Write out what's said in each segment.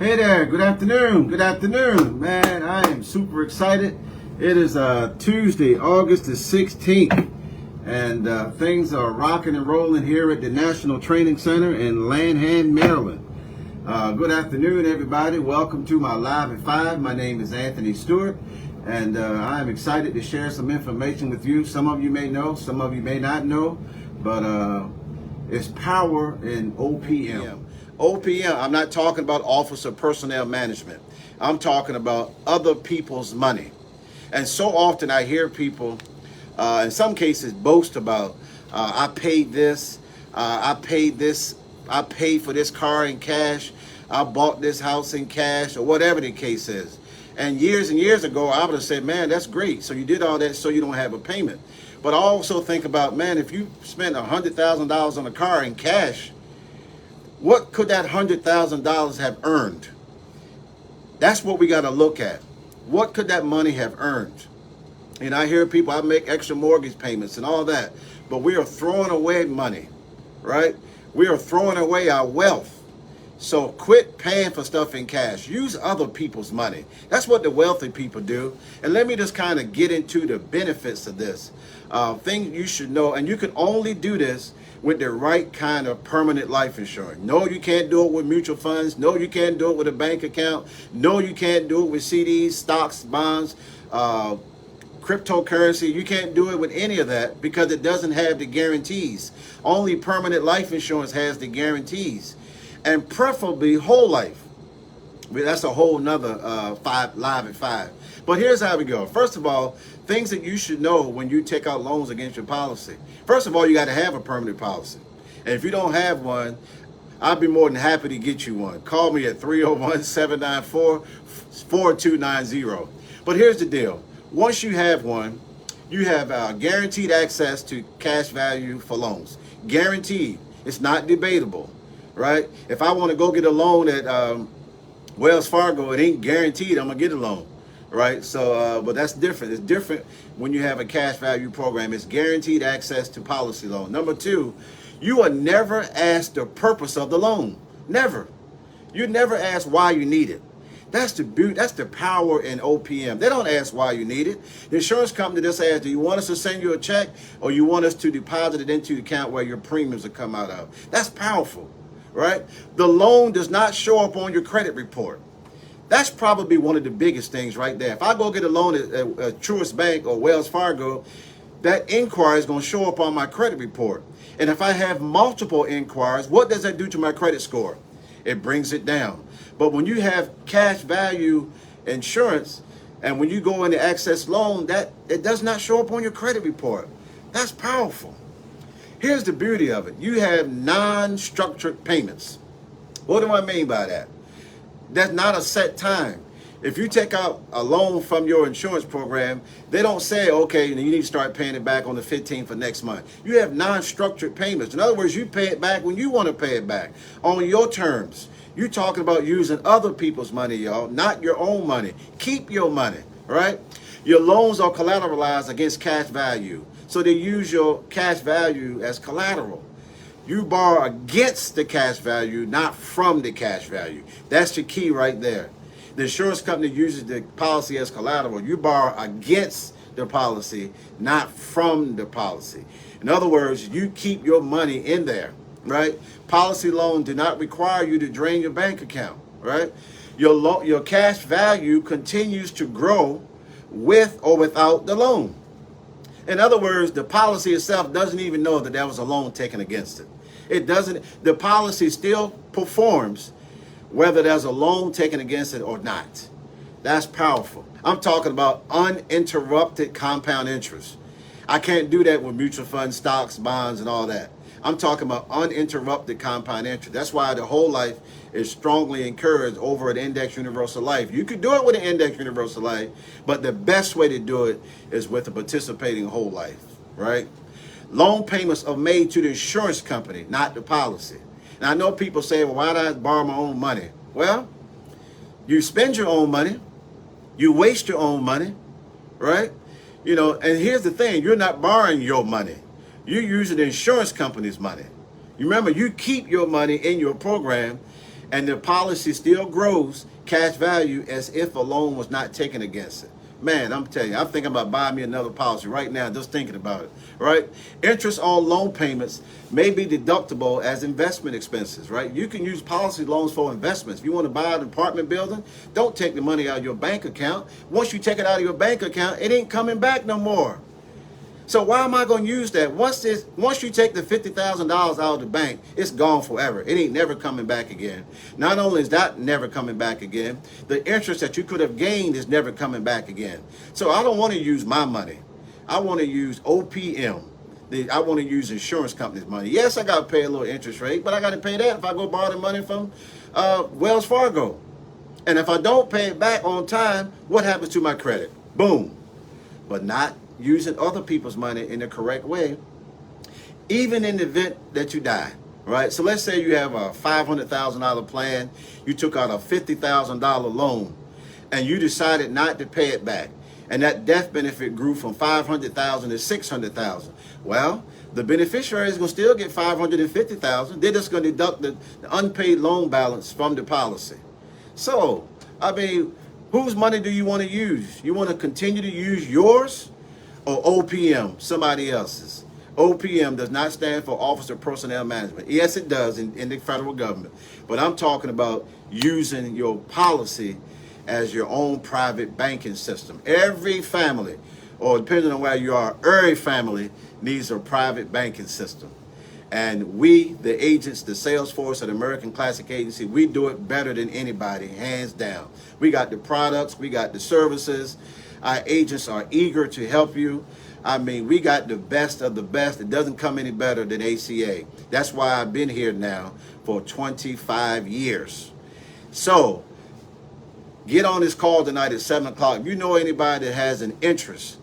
Hey there, good afternoon. Good afternoon. Man, I am super excited. It is Tuesday, August the 16th, and things are rocking and rolling here at the National Training Center in Lanham, Maryland. Good afternoon, everybody. Welcome to my Live at 5. My name is Anthony Stewart, and I am excited to share some information with you. Some of you may know, some of you may not know, but it's power in OPM. OPM, I'm not talking about Office of Personnel Management. I'm talking about other people's money. And so often I hear people, in some cases, boast about, I paid this, I paid for this car in cash, I bought this house in cash, or whatever the case is. And years ago, I would have said, man, that's great. So you did all that so you don't have a payment. But I also think about, man, if you spent $100,000 on a car in cash, what could that $100,000 have earned? That's what we got to look at. What could that money have earned? And I hear people, I make extra mortgage payments and all that, but we are throwing away money, right? We are throwing away our wealth. So quit paying for stuff in cash. Use other people's money. That's what the wealthy people do. And let me just kind of get into the benefits of this. Things you should know, and you can only do this with the right kind of permanent life insurance. No, you can't do it with mutual funds. No, you can't do it with a bank account. No, you can't do it with CDs, stocks, bonds, cryptocurrency. You can't do it with any of that because it doesn't have the guarantees. Only permanent life insurance has the guarantees, and preferably whole life. That's a whole nother Live at 5. But here's how we go. First of all, things that you should know when you take out loans against your policy. First of all, you got to have a permanent policy. And if you don't have one, I'd be more than happy to get you one. Call me at 301-794-4290. But here's the deal. Once you have one, you have guaranteed access to cash value for loans. Guaranteed. It's not debatable, right? If I want to go get a loan at Wells Fargo, it ain't guaranteed I'm going to get a loan. Right, so but that's different. It's different when you have a cash value program. It's guaranteed access to policy loan. Number two, you are never asked the purpose of the loan. Never. You never ask why you need it. That's the beauty. That's the power in OPM. They don't ask why you need it. The insurance company just asks, do you want us to send you a check, or you want us to deposit it into the account where your premiums will come out of? That's powerful, right? The loan does not show up on your credit report. That's probably one of the biggest things right there. If I go get a loan at Truist Bank or Wells Fargo, that inquiry is going to show up on my credit report. And if I have multiple inquiries, what does that do to my credit score? It brings it down. But when you have cash value insurance, and when you go into access loan, that it does not show up on your credit report. That's powerful. Here's the beauty of it. You have non-structured payments. What do I mean by that? That's not a set time. If you take out a loan from your insurance program, they don't say, okay, you need to start paying it back on the 15th of next month. You have non-structured payments. In other words, you pay it back when you want to pay it back on your terms. You're talking about using other people's money, y'all, not your own money. Keep your money, right? Your loans are collateralized against cash value. So they use your cash value as collateral. You borrow against the cash value, not from the cash value. That's the key right there. The insurance company uses the policy as collateral. You borrow against the policy, not from the policy. In other words, you keep your money in there, right? Policy loans do not require you to drain your bank account, right? Your cash value continues to grow with or without the loan. In other words, the policy itself doesn't even know that there was a loan taken against it. It doesn't. The policy still performs whether there's a loan taken against it or not. That's powerful. I'm talking about uninterrupted compound interest. I can't do that with mutual funds, stocks, bonds, and all that. I'm talking about uninterrupted compound interest. That's why the whole life is strongly encouraged over an index universal life. You could do it with an index universal life, but the best way to do it is with a participating whole life, right? Loan payments are made to the insurance company, not the policy. Now, I know people say, well, why did I borrow my own money? Well, you spend your own money, you waste your own money, right? You know, and here's the thing, you're not borrowing your money. You're using the insurance company's money. You remember, you keep your money in your program, and the policy still grows cash value as if a loan was not taken against it. Man, I'm telling you, I'm thinking about buying me another policy right now, just thinking about it, right? Interest on loan payments may be deductible as investment expenses, right? You can use policy loans for investments. If you want to buy an apartment building, don't take the money out of your bank account. Once you take it out of your bank account, it ain't coming back no more. So why am I going to use that? Once you take the $50,000 out of the bank, it's gone forever. It ain't never coming back again. Not only is that never coming back again, the interest that you could have gained is never coming back again. So I don't want to use my money. I want to use OPM. I want to use insurance companies' money. Yes, I got to pay a little interest rate, but I got to pay that if I go borrow the money from Wells Fargo. And if I don't pay it back on time, what happens to my credit? Boom. But not using other people's money in the correct way, even in the event that you die, right? So let's say you have a $500,000 plan, you took out a $50,000 loan, and you decided not to pay it back, and that death benefit grew from $500,000 to $600,000. Well, the beneficiary is going to still get $550,000. They're just going to deduct the unpaid loan balance from the policy. So, I mean, whose money do you want to use? You want to continue to use yours or OPM, somebody else's? OPM does not stand for Office of Personnel Management. Yes, it does in the federal government. But I'm talking about using your policy as your own private banking system. Every family, or depending on where you are, every family needs a private banking system. And we, the agents, the sales force at American Classic Agency, we do it better than anybody, hands down. We got the products, we got the services. Our agents are eager to help you. I mean, we got the best of the best. It doesn't come any better than ACA. That's why I've been here now for 25 years. So, get on this call tonight at 7 o'clock. If you know anybody that has an interest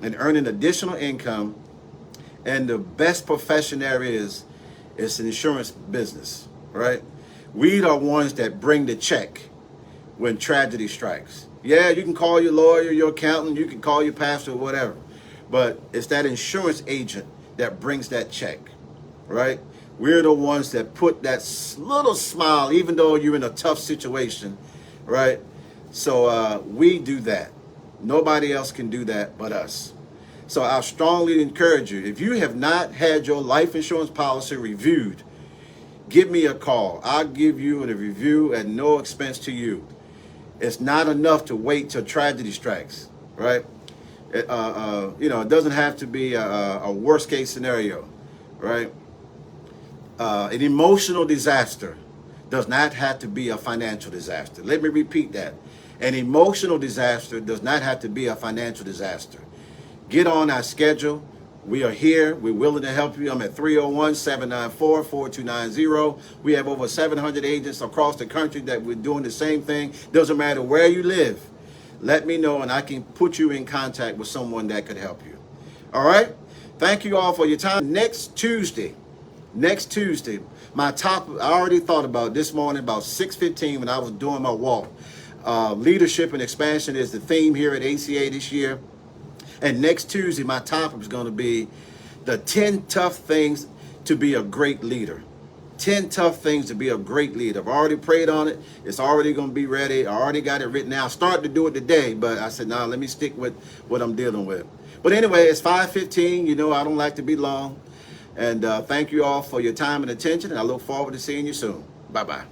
in earning additional income, and the best profession there is an insurance business, right? We are ones that bring the check when tragedy strikes. Yeah, you can call your lawyer, your accountant, you can call your pastor, whatever. But it's that insurance agent that brings that check, right? We're the ones that put that little smile, even though you're in a tough situation, right? So we do that. Nobody else can do that but us. So I strongly encourage you, if you have not had your life insurance policy reviewed, give me a call. I'll give you a review at no expense to you. It's not enough to wait till tragedy strikes, right? It doesn't have to be a worst case scenario, right? An emotional disaster does not have to be a financial disaster. Let me repeat that. An emotional disaster does not have to be a financial disaster. Get on our schedule. We are here. We're willing to help you. I'm at 301-794-4290. We have over 700 agents across the country that we're doing the same thing. Doesn't matter where you live. Let me know and I can put you in contact with someone that could help you. All right? Thank you all for your time. Next Tuesday, my topic, I already thought about this morning about 6:15 when I was doing my walk. Leadership and expansion is the theme here at ACA this year. And next Tuesday, my topic is going to be the 10 tough things to be a great leader. 10 tough things to be a great leader. I've already prayed on it. It's already going to be ready. I already got it written out. I started to do it today, but I said, nah, let me stick with what I'm dealing with. But anyway, it's 5:15. You know, I don't like to be long. And thank you all for your time and attention. And I look forward to seeing you soon. Bye-bye.